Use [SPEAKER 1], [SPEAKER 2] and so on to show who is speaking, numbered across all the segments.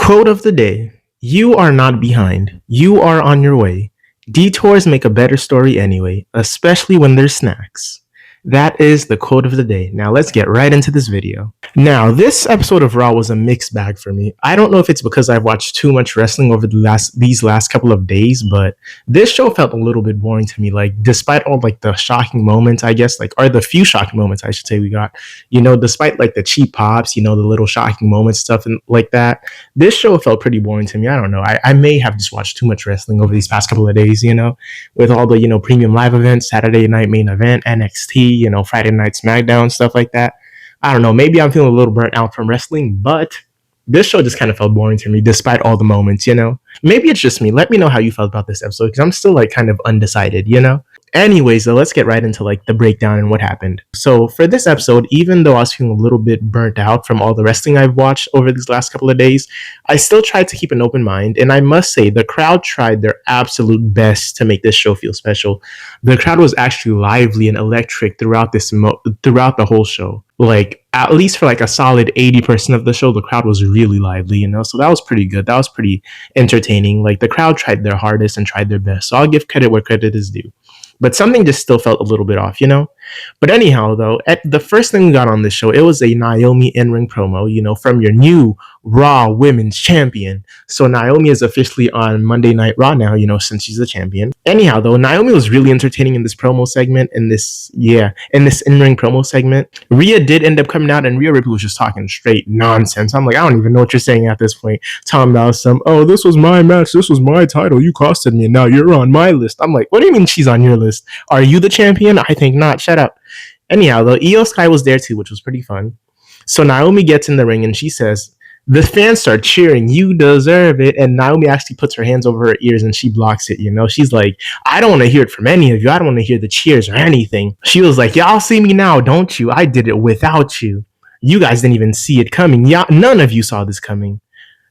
[SPEAKER 1] Quote of the day: You are not behind. You are on your way. Detours make a better story anyway, especially when there's snacks. That is the quote of the day. Now let's get right into this video. Now, this episode of Raw was a mixed bag for me. I don't know if it's because I've watched too much wrestling over these last couple of days, but this show felt a little bit boring to me. Like, despite all like the shocking moments, I guess, like, or the few shocking moments I should say we got, despite like the cheap pops, the little shocking moments, stuff and like that, this show felt pretty boring to me. I don't know. I may have just watched too much wrestling over these past couple of days, with all the, premium live events, Saturday night main event, NXT, Friday night SmackDown, stuff like that. I don't know. Maybe I'm feeling a little burnt out from wrestling, but this show just kind of felt boring to me despite all the moments, Maybe it's just me. Let me know how you felt about this episode because I'm still like kind of undecided, Anyways, so let's get right into like the breakdown and what happened. So for this episode, even though I was feeling a little bit burnt out from all the wrestling I've watched over these last couple of days, I still tried to keep an open mind. And I must say, the crowd tried their absolute best to make this show feel special. The crowd was actually lively and electric throughout throughout the whole show. Like, at least for like a solid 80% of the show, the crowd was really lively, So that was pretty good. That was pretty entertaining. Like, the crowd tried their hardest and tried their best. So I'll give credit where credit is due. But something just still felt a little bit off, But anyhow, though, at the first thing we got on this show, it was a Naomi in-ring promo, from your new Raw Women's Champion. So Naomi is officially on Monday Night Raw now, since she's the champion. Anyhow, though, Naomi was really entertaining in this promo segment, in this in-ring promo segment. Rhea did end up coming out, and Rhea Ripley was just talking straight nonsense. I'm like, I don't even know what you're saying at this point. Talking about this was my match, this was my title, you costed me, and now you're on my list. I'm like, what do you mean she's on your list? Are you the champion? I think not. Shut up. Anyhow, though, Io Sky was there too, which was pretty fun. So Naomi gets in the ring and she says, the fans start cheering, you deserve it. And Naomi actually puts her hands over her ears and she blocks it, She's like, I don't want to hear it from any of you. I don't want to hear the cheers or anything. She was like, y'all see me now, don't you? I did it without you. You guys didn't even see it coming. None of you saw this coming.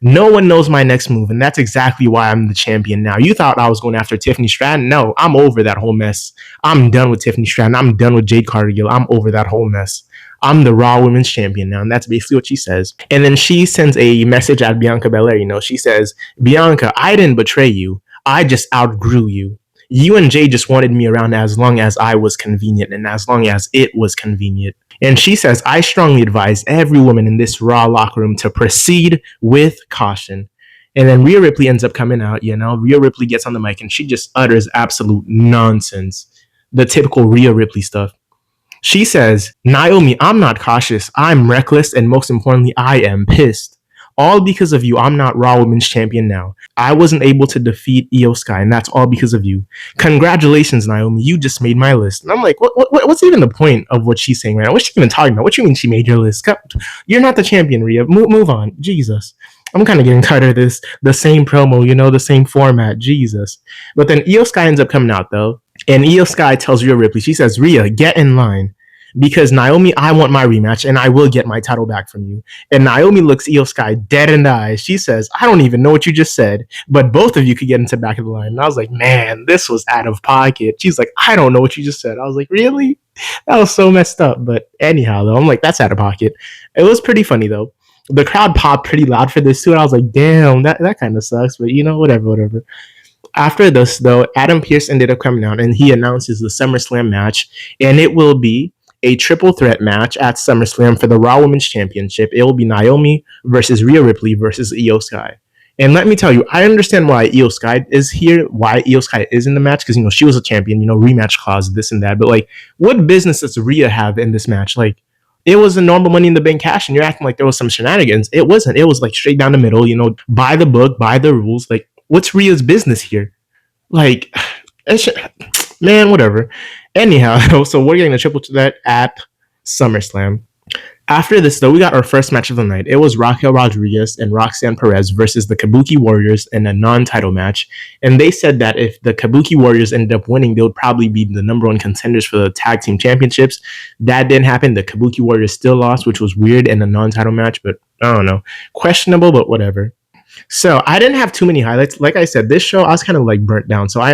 [SPEAKER 1] No one knows my next move, and that's exactly why I'm the champion now. You thought I was going after Tiffany Stratton? No, I'm over that whole mess. I'm done with Tiffany Stratton. I'm done with Jade Cargill. I'm over that whole mess. I'm the Raw Women's Champion now, and that's basically what she says. And then she sends a message at Bianca Belair, She says, Bianca, I didn't betray you. I just outgrew you. You and Jay just wanted me around as long as I was convenient and as long as it was convenient. And she says, I strongly advise every woman in this Raw locker room to proceed with caution. And then Rhea Ripley ends up coming out, Rhea Ripley gets on the mic and she just utters absolute nonsense. The typical Rhea Ripley stuff. She says, Naomi, I'm not cautious. I'm reckless. And most importantly, I am pissed. All because of you, I'm not Raw Women's Champion now. I wasn't able to defeat Io Sky, and that's all because of you. Congratulations, Naomi. You just made my list. And I'm like, what's even the point of what she's saying right now? What's she even talking about? What do you mean she made your list? You're not the champion, Rhea. Move on. Jesus. I'm kind of getting tired of this. The same promo, the same format. Jesus. But then Io Sky ends up coming out, though. And Io Sky tells Rhea Ripley, she says, Rhea, get in line. Because Naomi, I want my rematch and I will get my title back from you. And Naomi looks Io Sky dead in the eyes. She says, I don't even know what you just said, but both of you could get into the back of the line. And I was like, man, this was out of pocket. She's like, I don't know what you just said. I was like, really? That was so messed up. But anyhow, though, I'm like, that's out of pocket. It was pretty funny, though. The crowd popped pretty loud for this, too. And I was like, damn, that kind of sucks. But, whatever. After this, though, Adam Pearce ended up coming out and he announces the SummerSlam match. And it will be a triple threat match at SummerSlam for the Raw Women's Championship. It will be Naomi versus Rhea Ripley versus Io Sky. And let me tell you, I understand why Io Sky is here, why Io Sky is in the match, because, she was a champion, rematch clause, this and that. But, like, what business does Rhea have in this match? Like, it was a normal Money in the Bank cash, and you're acting like there was some shenanigans. It wasn't. It was, like, straight down the middle, by the book, by the rules. Like, what's Rhea's business here? Like, man, whatever. Anyhow, so we're getting a triple threat at SummerSlam. After this, though, we got our first match of the night. It was Raquel Rodriguez and Roxanne Perez versus the Kabuki Warriors in a non-title match. And they said that if the Kabuki Warriors ended up winning, they would probably be the number one contenders for the tag team championships. That didn't happen. The Kabuki Warriors still lost, which was weird in a non-title match, but I don't know. Questionable, but whatever. So I didn't have too many highlights. Like I said, this show I was kind of like burnt down. So I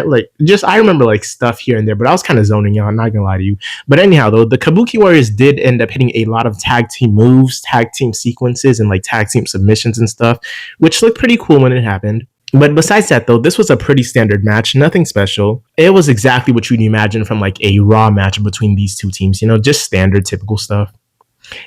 [SPEAKER 1] remember like stuff here and there, but I was kind of zoning out. I'm not gonna lie to you. But anyhow, though, the Kabuki Warriors did end up hitting a lot of tag team moves, tag team sequences, and like tag team submissions and stuff, which looked pretty cool when it happened. But besides that, though, this was a pretty standard match, nothing special. It was exactly what you'd imagine from like a Raw match between these two teams, just standard, typical stuff.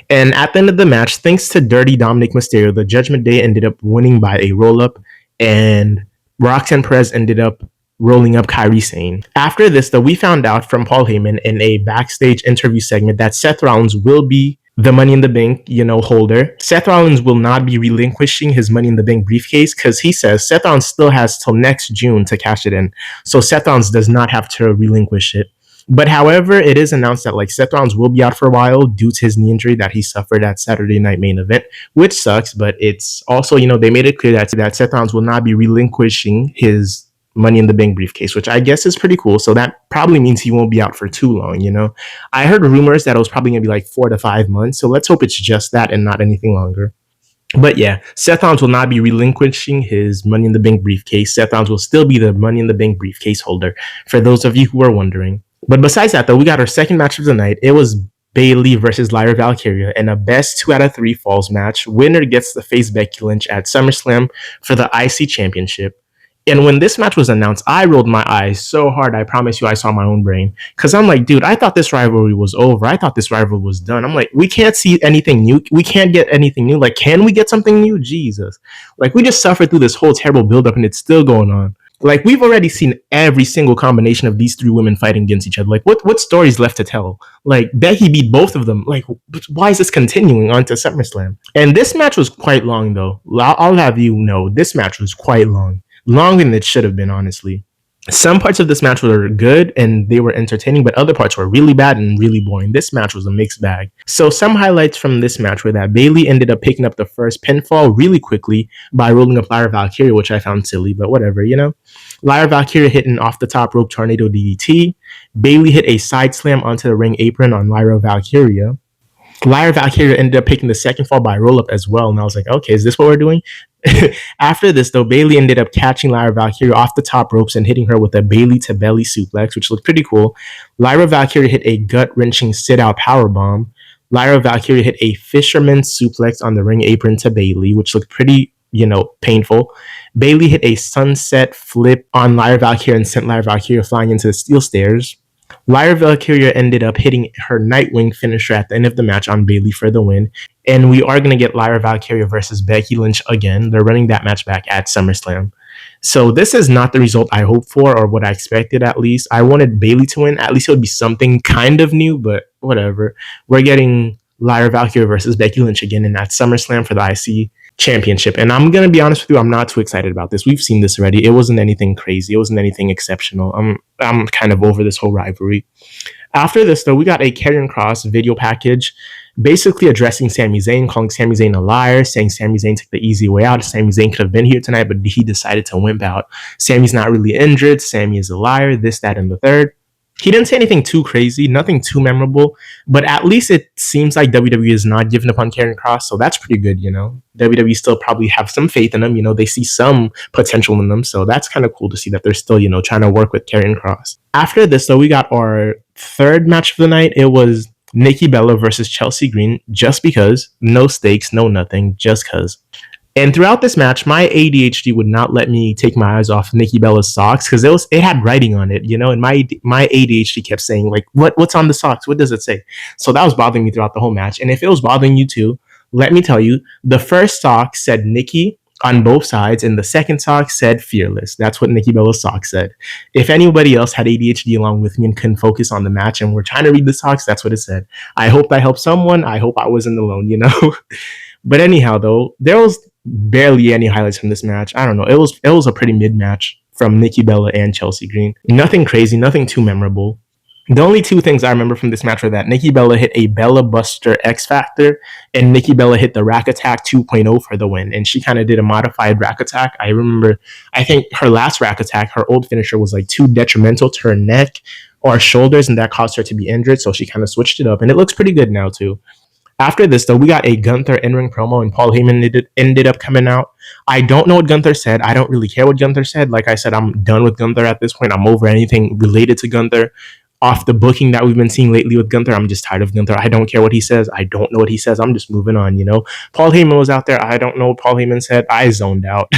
[SPEAKER 1] And at the end of the match, thanks to Dirty Dominic Mysterio, the Judgment Day ended up winning by a roll up, and Roxanne Perez ended up rolling up Kairi Sane. After this, though, we found out from Paul Heyman in a backstage interview segment that Seth Rollins will be the Money in the Bank, holder. Seth Rollins will not be relinquishing his Money in the Bank briefcase because he says Seth Rollins still has till next June to cash it in. So Seth Rollins does not have to relinquish it. But however, it is announced that like Seth Rollins will be out for a while due to his knee injury that he suffered at Saturday Night Main Event, which sucks. But it's also, they made it clear that Seth Rollins will not be relinquishing his Money in the Bank briefcase, which I guess is pretty cool. So that probably means he won't be out for too long. I heard rumors that it was probably going to be like 4 to 5 months. So let's hope it's just that and not anything longer. But yeah, Seth Rollins will not be relinquishing his Money in the Bank briefcase. Seth Rollins will still be the Money in the Bank briefcase holder, for those of you who are wondering. But besides that, though, we got our second match of the night. It was Bayley versus Lyra Valkyria in a best 2 out of 3 falls match. Winner gets to face Becky Lynch at SummerSlam for the IC Championship. And when this match was announced, I rolled my eyes so hard, I promise you I saw my own brain. Because I'm like, dude, I thought this rivalry was over. I thought this rivalry was done. I'm like, we can't see anything new. We can't get anything new. Like, can we get something new? Jesus. Like, we just suffered through this whole terrible buildup and it's still going on. Like, we've already seen every single combination of these 3 women fighting against each other. Like, what story's left to tell? Like, Becky beat both of them. Like, why is this continuing on to SummerSlam? And this match was quite long, though. I'll have you know, this match was quite long. Longer than it should have been, honestly. Some parts of this match were good and they were entertaining, but other parts were really bad and really boring. This match was a mixed bag. So some highlights from this match were that Bayley ended up picking up the first pinfall really quickly by rolling up Lyra Valkyria, which I found silly, but whatever, Lyra Valkyria hit an off the top rope tornado DDT. Bayley hit a side slam onto the ring apron on Lyra Valkyria. Lyra Valkyria ended up picking the second fall by roll up as well, and I was like, okay, is this what we're doing? After this, though, Bayley ended up catching Lyra Valkyria off the top ropes and hitting her with a Bayley to belly suplex, which looked pretty cool. Lyra Valkyria hit a gut-wrenching sit-out powerbomb. Lyra Valkyria hit a fisherman suplex on the ring apron to Bayley, which looked pretty, painful. Bayley hit a sunset flip on Lyra Valkyria and sent Lyra Valkyria flying into the steel stairs. Lyra Valkyria ended up hitting her Nightwing finisher at the end of the match on Bayley for the win. And we are going to get Lyra Valkyria versus Becky Lynch again. They're running that match back at SummerSlam. So this is not the result I hoped for or what I expected, at least. I wanted Bayley to win. At least it would be something kind of new, but whatever. We're getting Lyra Valkyria versus Becky Lynch again in that SummerSlam for the IC Championship. And I'm going to be honest with you, I'm not too excited about this. We've seen this already. It wasn't anything crazy. It wasn't anything exceptional. I'm kind of over this whole rivalry. After this, though, we got a Karrion Kross video package basically addressing Sami Zayn, calling Sami Zayn a liar, saying Sami Zayn took the easy way out. Sami Zayn could have been here tonight, but he decided to wimp out. Sami's not really injured. Sami is a liar, this, that, and the third. He didn't say anything too crazy, nothing too memorable, but at least it seems like WWE is not giving up on Karrion Kross, so that's pretty good, WWE still probably have some faith in him, they see some potential in them, so that's kind of cool to see that they're still, trying to work with Karrion Kross. After this, though, we got our third match of the night. It was Nikki Bella versus Chelsea Green, just because, no stakes, no nothing, just because. And throughout this match, my ADHD would not let me take my eyes off Nikki Bella's socks because it had writing on it, and my ADHD kept saying, like, what's on the socks? What does it say? So that was bothering me throughout the whole match. And if it was bothering you too, let me tell you, the first sock said Nikki on both sides, and the second sock said Fearless. That's what Nikki Bella's sock said. If anybody else had ADHD along with me and couldn't focus on the match and were trying to read the socks, that's what it said. I hope that helped someone. I hope I wasn't alone, But anyhow, though, there was barely any highlights from this match. I don't know. It was a pretty mid match from Nikki Bella and Chelsea Green. Nothing crazy, nothing too memorable. The only 2 things I remember from this match were that Nikki Bella hit a Bella Buster X Factor and Nikki Bella hit the Rack Attack 2.0 for the win. And she kind of did a modified Rack Attack. I think her last Rack Attack, her old finisher was like too detrimental to her neck or shoulders, and that caused her to be injured. So she kind of switched it up, and it looks pretty good now too. After this, though, we got a Gunther in-ring promo, and Paul Heyman ended up coming out. I don't know what Gunther said. I don't really care what Gunther said. Like I said, I'm done with Gunther at this point. I'm over anything related to Gunther. Off the booking that we've been seeing lately with Gunther, I'm just tired of Gunther. I don't care what he says. I don't know what he says. I'm just moving on, you know? Paul Heyman was out there. I don't know what Paul Heyman said. I zoned out.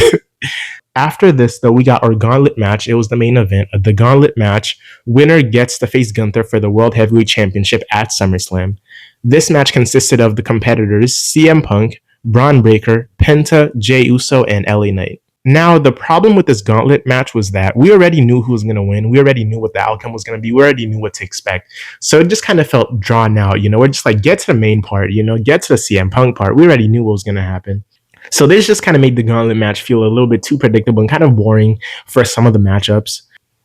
[SPEAKER 1] After this, though, we got our gauntlet match. It was the main event. The gauntlet match, winner gets to face Gunther for the World Heavyweight Championship at SummerSlam. This match consisted of the competitors CM Punk, Braun Breaker, Penta, Jey Uso, and LA Knight. Now, the problem with this gauntlet match was that we already knew who was going to win. We already knew what the outcome was going to be. We already knew what to expect. So it just kind of felt drawn out. You know, we're just like, get to the main part, you know, get to the CM Punk part. We already knew what was going to happen. So this just kind of made the gauntlet match feel a little bit too predictable and kind of boring for some of the matchups.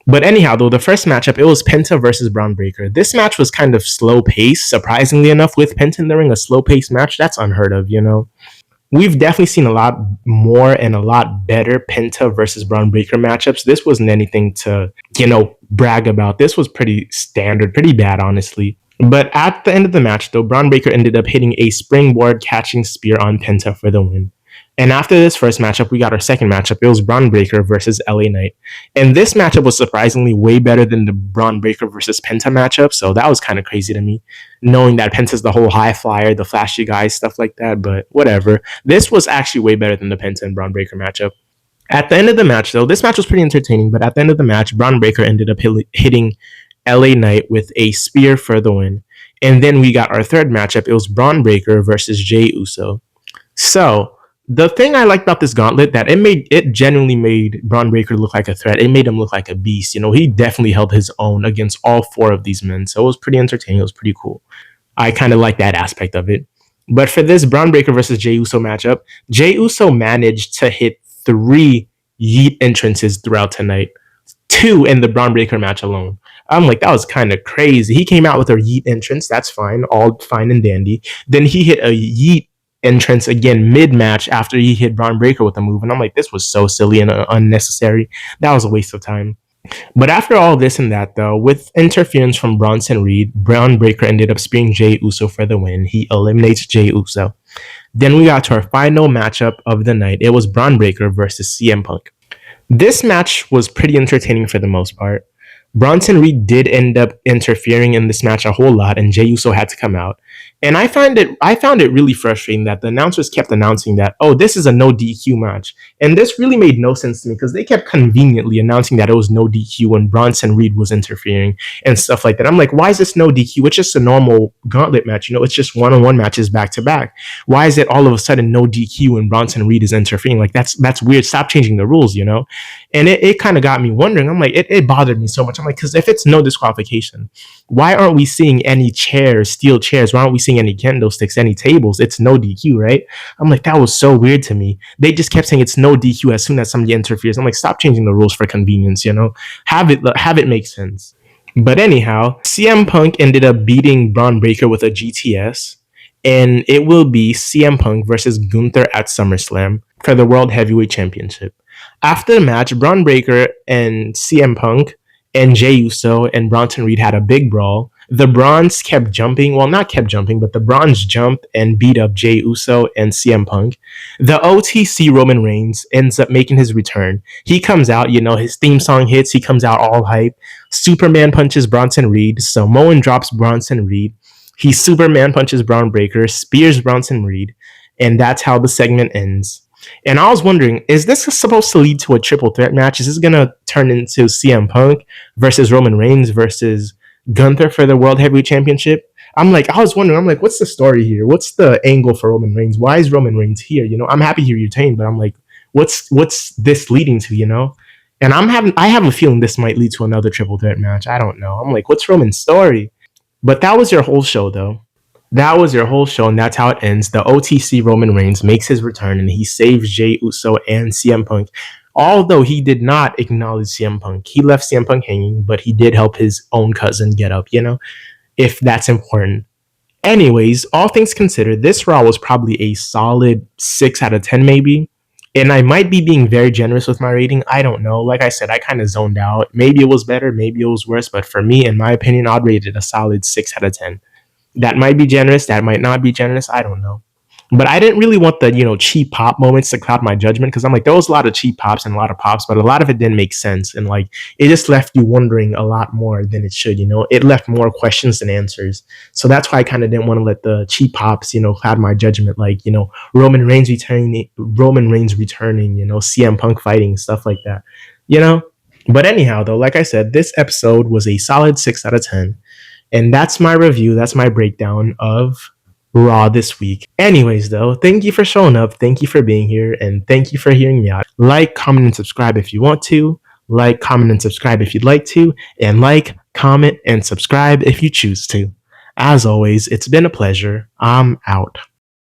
[SPEAKER 1] But anyhow, though, the first matchup, it was Penta versus Braun Breaker. This match was kind of slow paced, surprisingly enough, with Penta in the ring, a slow paced match. That's unheard of, you know. We've definitely seen a lot more and a lot better Penta versus Braun Breaker matchups. This wasn't anything to, you know, brag about. This was pretty standard, pretty bad, honestly. But at the end of the match, though, Braun Breaker ended up hitting a springboard catching spear on Penta for the win. And after this first matchup, we got our second matchup. It was Braun Breaker versus LA Knight. And this matchup was surprisingly way better than the Braun Breaker versus Penta matchup. So that was kind of crazy to me, knowing that Penta's the whole high flyer, the flashy guy, stuff like that. But whatever. This was actually way better than the Penta and Braun Breaker matchup. At the end of the match, though, this match was pretty entertaining. But at the end of the match, Braun Breaker ended up hitting LA Knight with a spear for the win. And then we got our third matchup. It was Braun Breaker versus Jey Uso. So the thing I liked about this gauntlet, that it genuinely made Braun Breaker look like a threat. It made him look like a beast. You know, he definitely held his own against all four of these men. So it was pretty entertaining. It was pretty cool. I kind of like that aspect of it. But for this Braun Breaker versus Jey Uso matchup, Jey Uso managed to hit 3 yeet entrances throughout tonight, 2 in the Braun Breaker match alone. I'm like, that was kind of crazy. He came out with a yeet entrance. That's fine. All fine and dandy. Then he hit a yeet entrance again mid-match after he hit Braun Breaker with a move. And I'm like, this was so silly and unnecessary. That was a waste of time. But after all this and that, though, with interference from Bronson Reed, Braun Breaker ended up spearing Jey Uso for the win. He eliminates Jey Uso. Then we got to our final matchup of the night. It was Braun Breaker versus CM Punk. This match was pretty entertaining for the most part. Bronson Reed did end up interfering in this match a whole lot, and Jey Uso had to come out. And I found it really frustrating that the announcers kept announcing that, oh, this is a no DQ match. And this really made no sense to me because they kept conveniently announcing that it was no DQ when Bronson Reed was interfering and stuff like that. I'm like, why is this no DQ? It's just a normal gauntlet match. You know, it's just one-on-one matches back to back. Why is it all of a sudden no DQ when Bronson Reed is interfering? Like, that's weird. Stop changing the rules, you know? And it kind of got me wondering. I'm like, it bothered me so much. I'm like, because if it's no disqualification, why aren't we seeing any chairs, steel chairs? Why aren't we seeing any candlesticks, any tables? It's no DQ, right? I'm like, that was so weird to me. They just kept saying it's no DQ as soon as somebody interferes. I'm like, stop changing the rules for convenience, you know? Have it make sense. But anyhow, CM Punk ended up beating Braun Breaker with a GTS, and it will be CM Punk versus Gunther at SummerSlam for the World Heavyweight Championship. After the match, Braun Breaker and CM Punk and Jey Uso and Bronson Reed had a big brawl. The Brawns kept jumping. Well, not kept jumping, but the Brawns jumped and beat up Jey Uso and CM Punk. The OTC Roman Reigns ends up making his return. He comes out, you know, his theme song hits. He comes out all hype. Superman punches Bronson Reed. Samoan drops Bronson Reed. He Superman punches Braun Breaker, spears Bronson Reed, and that's how the segment ends. And I was wondering, is this supposed to lead to a triple threat match? Is this going to turn into CM Punk versus Roman Reigns versus Gunther for the World Heavyweight Championship? I was wondering, what's the story here? What's the angle for Roman Reigns? Why is Roman Reigns here? You know, I'm happy he retained, but I'm like, what's this leading to, you know? And I have a feeling this might lead to another triple threat match. I don't know. I'm like, what's Roman's story? But that was your whole show, though. That was your whole show, and that's how it ends. The OTC Roman Reigns makes his return, and he saves Jey Uso and CM Punk. Although he did not acknowledge CM Punk. He left CM Punk hanging, but he did help his own cousin get up, you know, if that's important. Anyways, all things considered, this Raw was probably a solid 6 out of 10, maybe. And I might be being very generous with my rating. I don't know. Like I said, I kind of zoned out. Maybe it was better, maybe it was worse. But for me, in my opinion, I'd rate it a solid 6 out of 10. That might be generous. That might not be generous. I don't know. But I didn't really want the, cheap pop moments to cloud my judgment because I'm like, there was a lot of cheap pops and a lot of pops, but a lot of it didn't make sense. And like, it just left you wondering a lot more than it should. It left more questions than answers. So that's why I kind of didn't want to let the cheap pops, cloud my judgment. Like, Roman Reigns returning, CM Punk fighting, stuff like that, you know? But anyhow, though, like I said, this episode was a solid 6 out of 10. And that's my review. That's my breakdown of Raw this week. Anyways, though, thank you for showing up. Thank you for being here. And thank you for hearing me out. Like, comment, and subscribe if you want to. Like, comment, and subscribe if you'd like to. And like, comment, and subscribe if you choose to. As always, it's been a pleasure. I'm out.